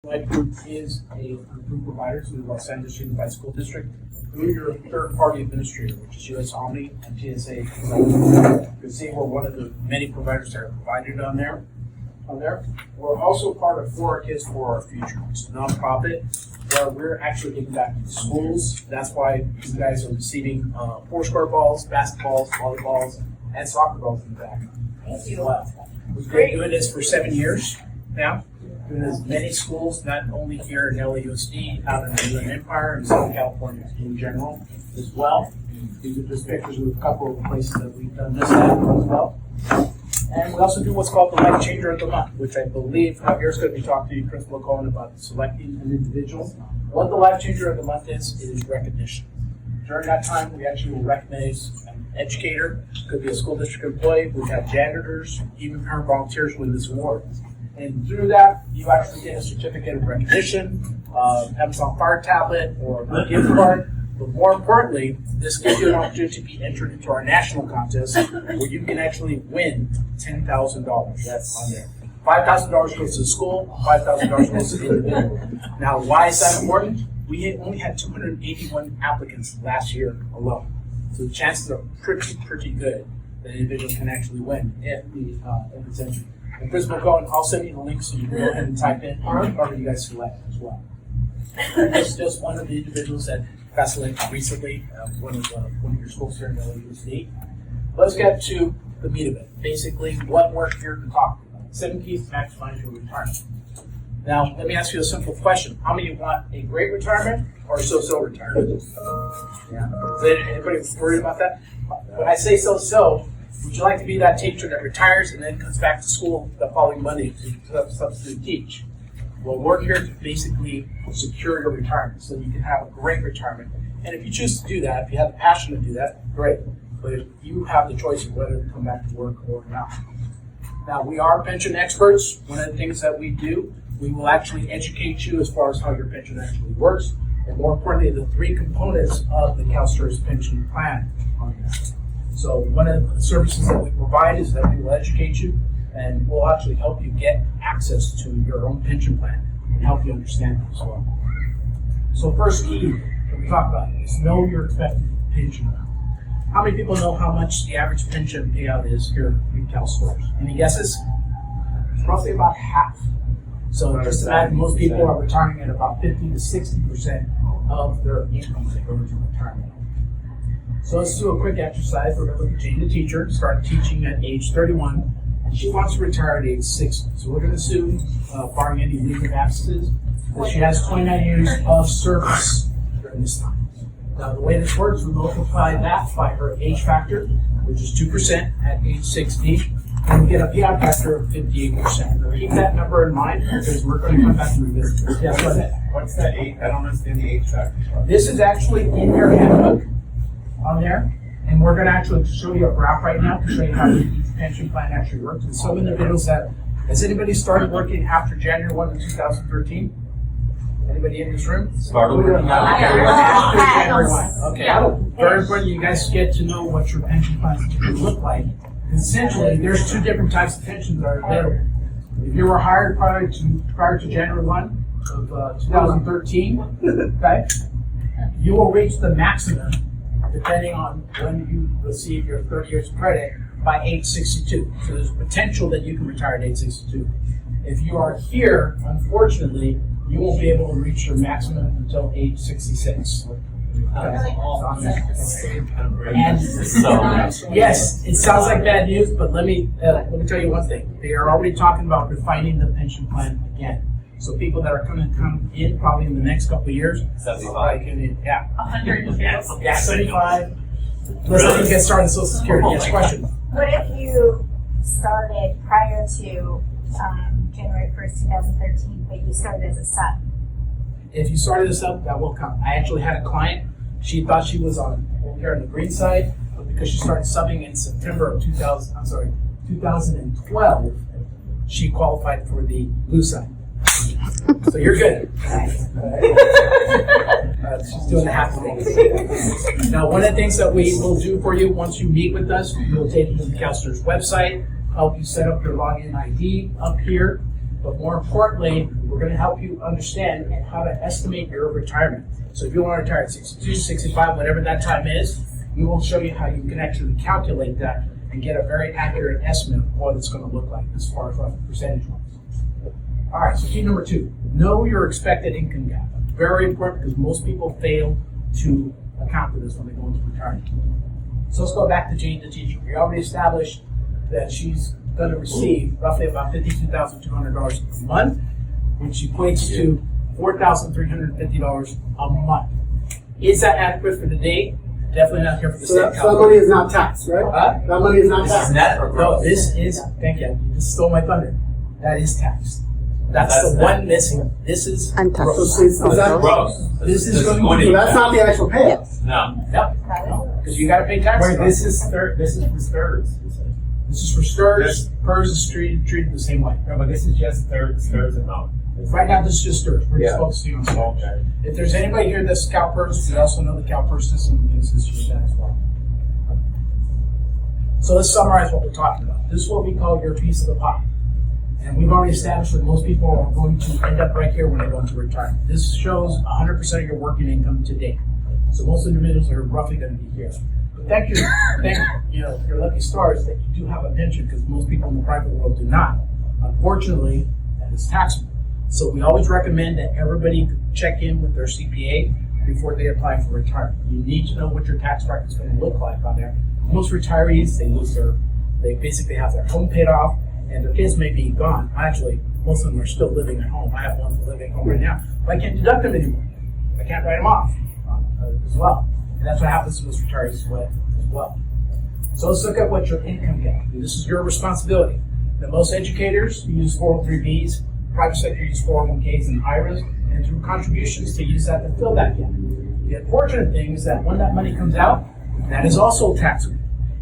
Life Group is a group provider to the Los Angeles Unified School District through your third-party administrator, which is US Omni and TSA. You can see we're one of the many providers that are provided on there. We're also part of For Our Kids, For Our Future. It's a nonprofit where we're actually giving back to the schools. That's why you guys are receiving four-score balls, basketballs, volleyballs, and soccer balls in the back. Thank you. We've been doing this for 7 years now. There's many schools, not only here in LAUSD, out in the Inland Empire and Southern California in general as well. These are just pictures of a couple of places that we've done this at as well. And we also do what's called the Life Changer of the Month, which I believe Javier's going to be talking to you, Principal Cohen, about selecting an individual. What the Life Changer of the Month is recognition. During that time, we actually will recognize an educator, could be a school district employee, we have janitors, even parent volunteers win this award. And through that, you actually get a certificate of recognition, Amazon Fire tablet, or a gift card. But more importantly, this gives you an opportunity to be entered into our national contest where you can actually win $10,000. That's on there. $5,000 goes to the school, $5,000 goes to the individual. Now, why is that important? We only had 281 applicants last year alone. So the chances are pretty good that an individual can actually win if it's entered. And Principal Cohen, I'll send you the link so you can go ahead and type in whatever you guys select as well. This is just one of the individuals that got selected recently, one of your schools here in LAUSD. Let's get to the meat of it. Basically, what we're here to talk about. 7 keys to maximize your retirement. Now, let me ask you a simple question. How many want a great retirement or a so-so retirement? Yeah. Is anybody worried about that? When I say so-so, would you like to be that teacher that retires and then comes back to school the following Monday to substitute teach? Well, we're here to basically secure your retirement so you can have a great retirement. And if you choose to do that, if you have the passion to do that, great. But if you have the choice of whether to come back to work or not. Now, we are pension experts. One of the things that we do, we will actually educate you as far as how your pension actually works, and more importantly, the 3 components of the CalSTRS pension plan on that. So one of the services that we provide is that we will educate you, and we'll actually help you get access to your own pension plan and help you understand it as well. So first key that we talk about is know your expected pension amount. How many people know how much the average pension payout is here in CalSTRS? Any guesses? It's roughly about half. So just imagine most people are retiring at about 50 to 60% of their income when they go into retirement. So let's do a quick exercise. We're going to look at Jane, the teacher, start teaching at age 31, and she wants to retire at age 60. So we're going to assume, barring any legal absences, that she has 29 years of service during this time. Now, the way this works, we multiply that by her age factor, which is 2% at age 60, and we get a payout factor of 58%. Now, keep that number in mind because we're going to come back and revisit this. Yes, go ahead. What's that age? I don't understand the age factor. This is actually in your handbook on there, and we're going to actually show you a graph right now to show you how each pension plan actually works. And some individuals has anybody started working after January 1 of 2013? Anybody in this room? Started working after January 1. Okay. Very important you guys get to know what your pension plans look like. Essentially, there's 2 different types of pensions that are available. If you were hired prior to January 1 of 2013, okay, you will reach the maximum depending on when you receive your 30 years of credit by age 62. So there's a potential that you can retire at age 62. If you are here, unfortunately, you won't be able to reach your maximum until age 66. Yes, it sounds like bad news, but let me tell you one thing. They are already talking about refining the pension plan again. So people that are going to come in probably in the next couple of years, 75. Yeah. 100 years. Yeah, 75. Let's let you get started on Social Security. Yes, question. What if you started prior to January 1st, 2013, but you started as a sub? If you started a sub, that will count. I actually had a client. She thought she was on here on the green side, but because she started subbing in September of 2012, she qualified for the blue side. So you're good. She's doing the half thing. Now, one of the things that we will do for you once you meet with us, we'll take you to the CalSTRS website, help you set up your login ID up here. But more importantly, we're We're going to help you understand how to estimate your retirement. So if you want to retire at 62, 65, whatever that time is, we will show you how you can actually calculate that and get a very accurate estimate of what it's going to look like as far as percentage-wise. All right, so key number 2, know your expected income gap. Very important because most people fail to account for this when they go into retirement. So let's go back to Jane, the teacher. We already established that she's going to receive roughly about $52,200 a month, which equates to $4,350 a month. Is that adequate for the day? Definitely not here for the state of So that California. money is not taxed, right? Huh? That money is not This taxed. is net or No, gross? this is, thank you, you just stole my thunder. That is taxed. That's That's the net. one missing. This is Untaxed. gross. So is that, Gross. This is This going to going be- so to that's not the actual payout. No. Yep, because you gotta pay taxes. Wait, this is for STRS. This is for STRS. PERS is treated the same way. No, but this is just STRS amount. Right now, this is just STRS. We're just Yeah. focusing on STRS. Okay. If there's anybody here that's CalPERS, we also know the CalPERS system can assist you with that as well. So let's summarize what we're talking about. This is what we call your piece of the pie. And we've already established that most people are going to end up right here when they go into retirement. This shows 100% of your working income to date. So most individuals are roughly going to be here. But thank your lucky stars that you do have a pension, because most people in the private world do not. Unfortunately, that is taxable. So we always recommend that everybody check in with their CPA before they apply for retirement. You need to know what your tax bracket is going to look like on there. Most retirees, they basically have their home paid off, and their kids may be gone. Actually, most of them are still living at home. I have one living at home right now, but I can't deduct them anymore. I can't write them off as well. And that's what happens to most retirees as well. So let's look at what your income gap. This is your responsibility. The most educators use 403Bs, private sector use 401Ks and IRAs, and through contributions to use that to fill that gap. The unfortunate thing is that when that money comes out, that is also taxable.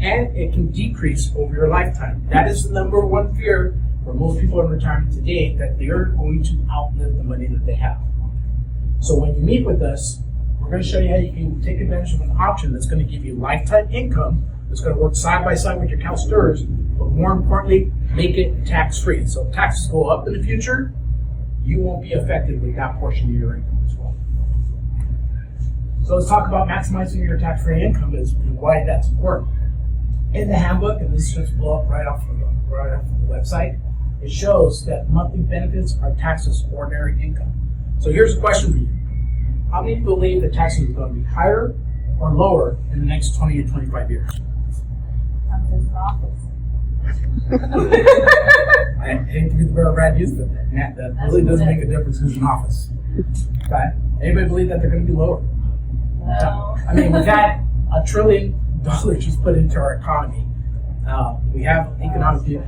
And it can decrease over your lifetime. That is the number one fear for most people in retirement today, that they are going to outlive the money that they have. So when you meet with us, we're going to show you how you can take advantage of an option that's going to give you lifetime income, that's going to work side by side with your CalSTRS, but more importantly, make it tax-free. So if taxes go up in the future, you won't be affected with that portion of your income as well. So let's talk about maximizing your tax-free income and why that's important. In the handbook, and this just blow up right off of the website, it shows that monthly benefits are taxed as ordinary income. So here's a question for you. How many believe that taxes are going to be higher or lower in the next 20 to 25 years? Comes in the office. I hate to be the bearer of bad news, but that really doesn't make a difference who's in office. Okay? Anybody believe that they're going to be lower? No. I mean, we've had $1 trillion just put into our economy. We have economic,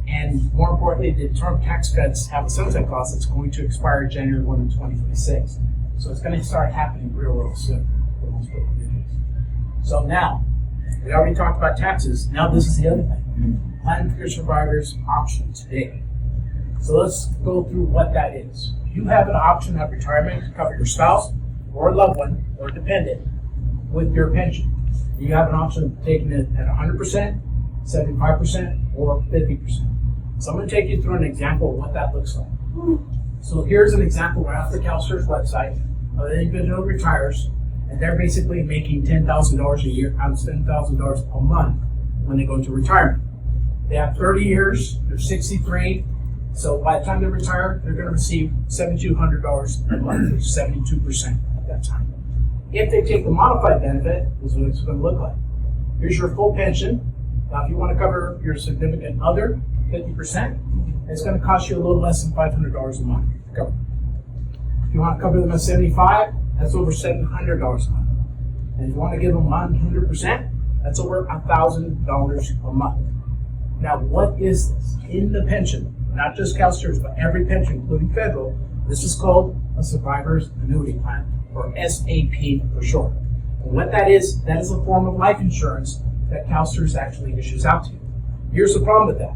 and more importantly, the term tax cuts have a sunset clause that's going to expire January 1 in 2026. So it's going to start happening real soon for most people. So now, we already talked about taxes. Now this is the other thing. Plan for your survivors option today. So let's go through what that is. You have an option at retirement to cover your spouse or loved one or dependent with your pension. You have an option of taking it at 100%, 75%, or 50%. So I'm going to take you through an example of what that looks like. So here's an example right off the CalSTRS website of an individual who retires, and they're basically making $10,000 a year, $10,000 a month when they go into retirement. They have 30 years, they're 63, so by the time they retire, they're going to receive $7,200 a month, which is 72% at that time. If they take the modified benefit, this is what it's going to look like. Here's your full pension. Now, if you want to cover your significant other, 50%, it's going to cost you a little less than $500 a month to cover. If you want to cover them at 75, that's over $700 a month. And if you want to give them 100%, that's over $1,000 a month. Now, what is this? In the pension, not just CalSTRS, but every pension, including federal, this is called a survivor's annuity plan, or SAP for short. And what that is a form of life insurance that CalSTRS actually issues out to you. Here's the problem with that.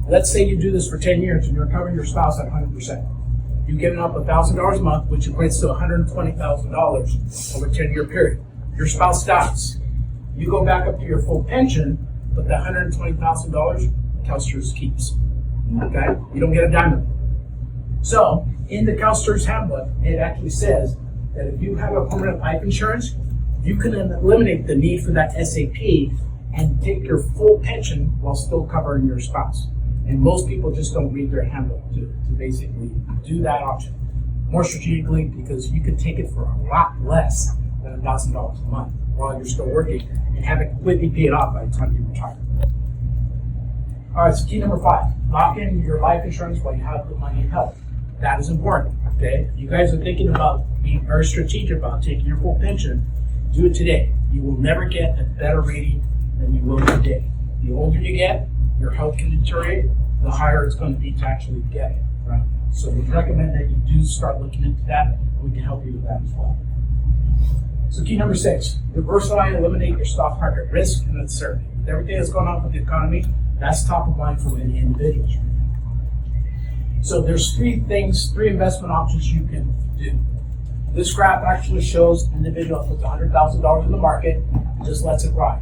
Let's say you do this for 10 years and you're covering your spouse at 100%. You've given up $1,000 a month, which equates to $120,000 over a 10-year period. Your spouse dies. You go back up to your full pension, but the $120,000 CalSTRS keeps. Okay? You don't get a dime of it. So, in the CalSTRS handbook, it actually says that if you have a permanent life insurance, you can eliminate the need for that SAP and take your full pension while still covering your spouse. And most people just don't read their handbook to basically do that option. More strategically, because you can take it for a lot less than $1,000 a month while you're still working and have it completely paid off by the time you retire. All right, so key number 5, lock in your life insurance while you have the money in health. That is important, okay? You guys are thinking about being very strategic about taking your full pension, do it today. You will never get a better rating than you will today. The older you get, your health can deteriorate, the higher it's going to be to actually get it, right? So we recommend that you do start looking into that, and we can help you with that as well. So key number 6, diversify and eliminate your stock market risk and uncertainty. With everything that's going on with the economy, that's top of mind for many individuals. So there's 3 investment options you can do. This graph actually shows individuals with $100,000 in the market and just lets it ride.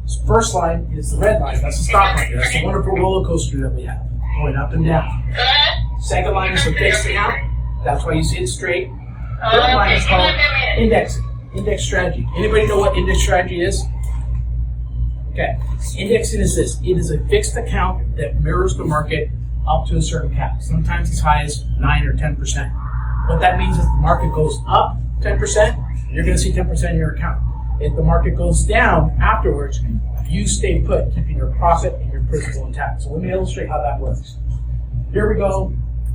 This first line is the red line, that's the stock market. That's the wonderful roller coaster that we have, going up and down. Second line is the fixed account, that's why you see it straight. Third line is called indexing, index strategy. Anybody know what index strategy is? Okay, indexing is this. It is a fixed account that mirrors the market up to a certain cap, sometimes as high as 9 or 10%. What that means is if the market goes up 10%, you're going to see 10% in your account. If the market goes down afterwards, you stay put, keeping your profit and your principal intact. So let me illustrate how that works. Here we go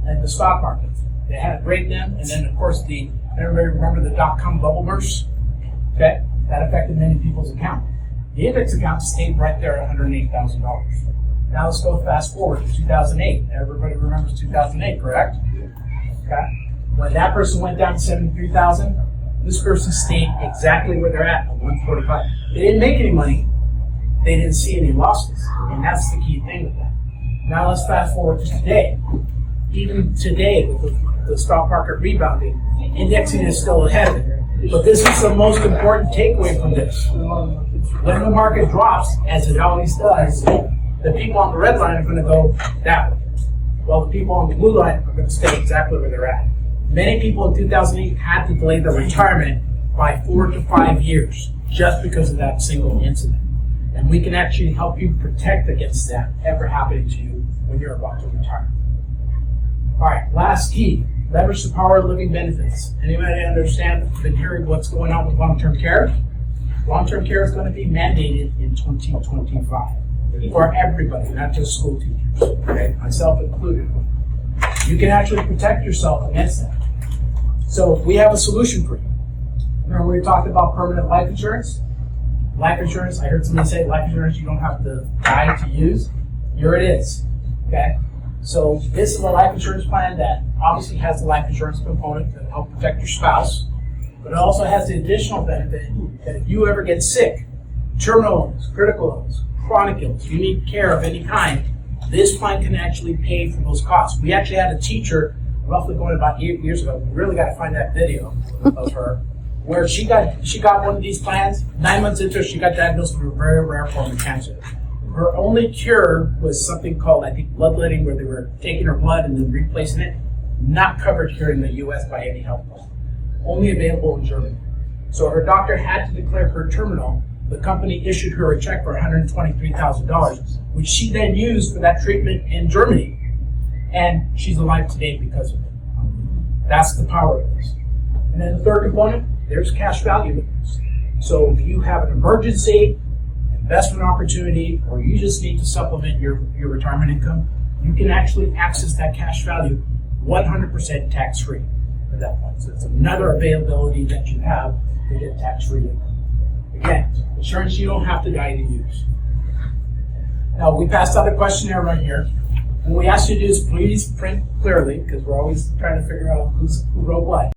in the stock market. They had a breakdown, and then of course everybody remember the dot-com bubble burst? Okay, that affected many people's account. The index account stayed right there at $108,000. Now let's go fast forward to 2008. Everybody remembers 2008, correct? Okay. When that person went down to 73,000, this person stayed exactly where they're at 145. They didn't make any money. They didn't see any losses. And that's the key thing with that. Now let's fast forward to today. Even today, with the stock market rebounding, indexing is still ahead of it. But this is the most important takeaway from this. When the market drops, as it always does, the people on the red line are going to go that way. While the people on the blue line are going to stay exactly where they're at. Many people in 2008 had to delay their retirement by 4 to 5 years just because of that single incident. And we can actually help you protect against that ever happening to you when you're about to retire. All right, last key, leverage the power of living benefits. Anybody understand, been hearing what's going on with long-term care? Long-term care is going to be mandated in 2025 for everybody, not just school teachers, okay? Myself included. You can actually protect yourself against that. So we have a solution for you. Remember we talked about permanent life insurance? Life insurance, I heard somebody say life insurance you don't have to die to use. Here it is, okay? So this is a life insurance plan that obviously has the life insurance component to help protect your spouse, but it also has the additional benefit that if you ever get sick, terminal illness, critical illness, chronic illness, you need care of any kind, this plan can actually pay for those costs. We actually had a teacher, roughly going about 8 years ago, we really got to find that video of her, where she got one of these plans. 9 months into it, she got diagnosed with a very rare form of cancer. Her only cure was something called, I think, bloodletting, where they were taking her blood and then replacing it. Not covered here in the U.S. by any health plan. Only available in Germany. So her doctor had to declare her terminal. The company issued her a check for $123,000, which she then used for that treatment in Germany. And she's alive today because of it. That's the power of this. And then the third component, there's cash value with this. So if you have an emergency, investment opportunity, or you just need to supplement your retirement income, you can actually access that cash value 100% tax-free at that point. So it's another availability that you have to get tax-free income. Again, insurance you don't have to die to use. Now, we passed out a questionnaire right here. And what we ask you to do is please print clearly, because we're always trying to figure out who wrote what.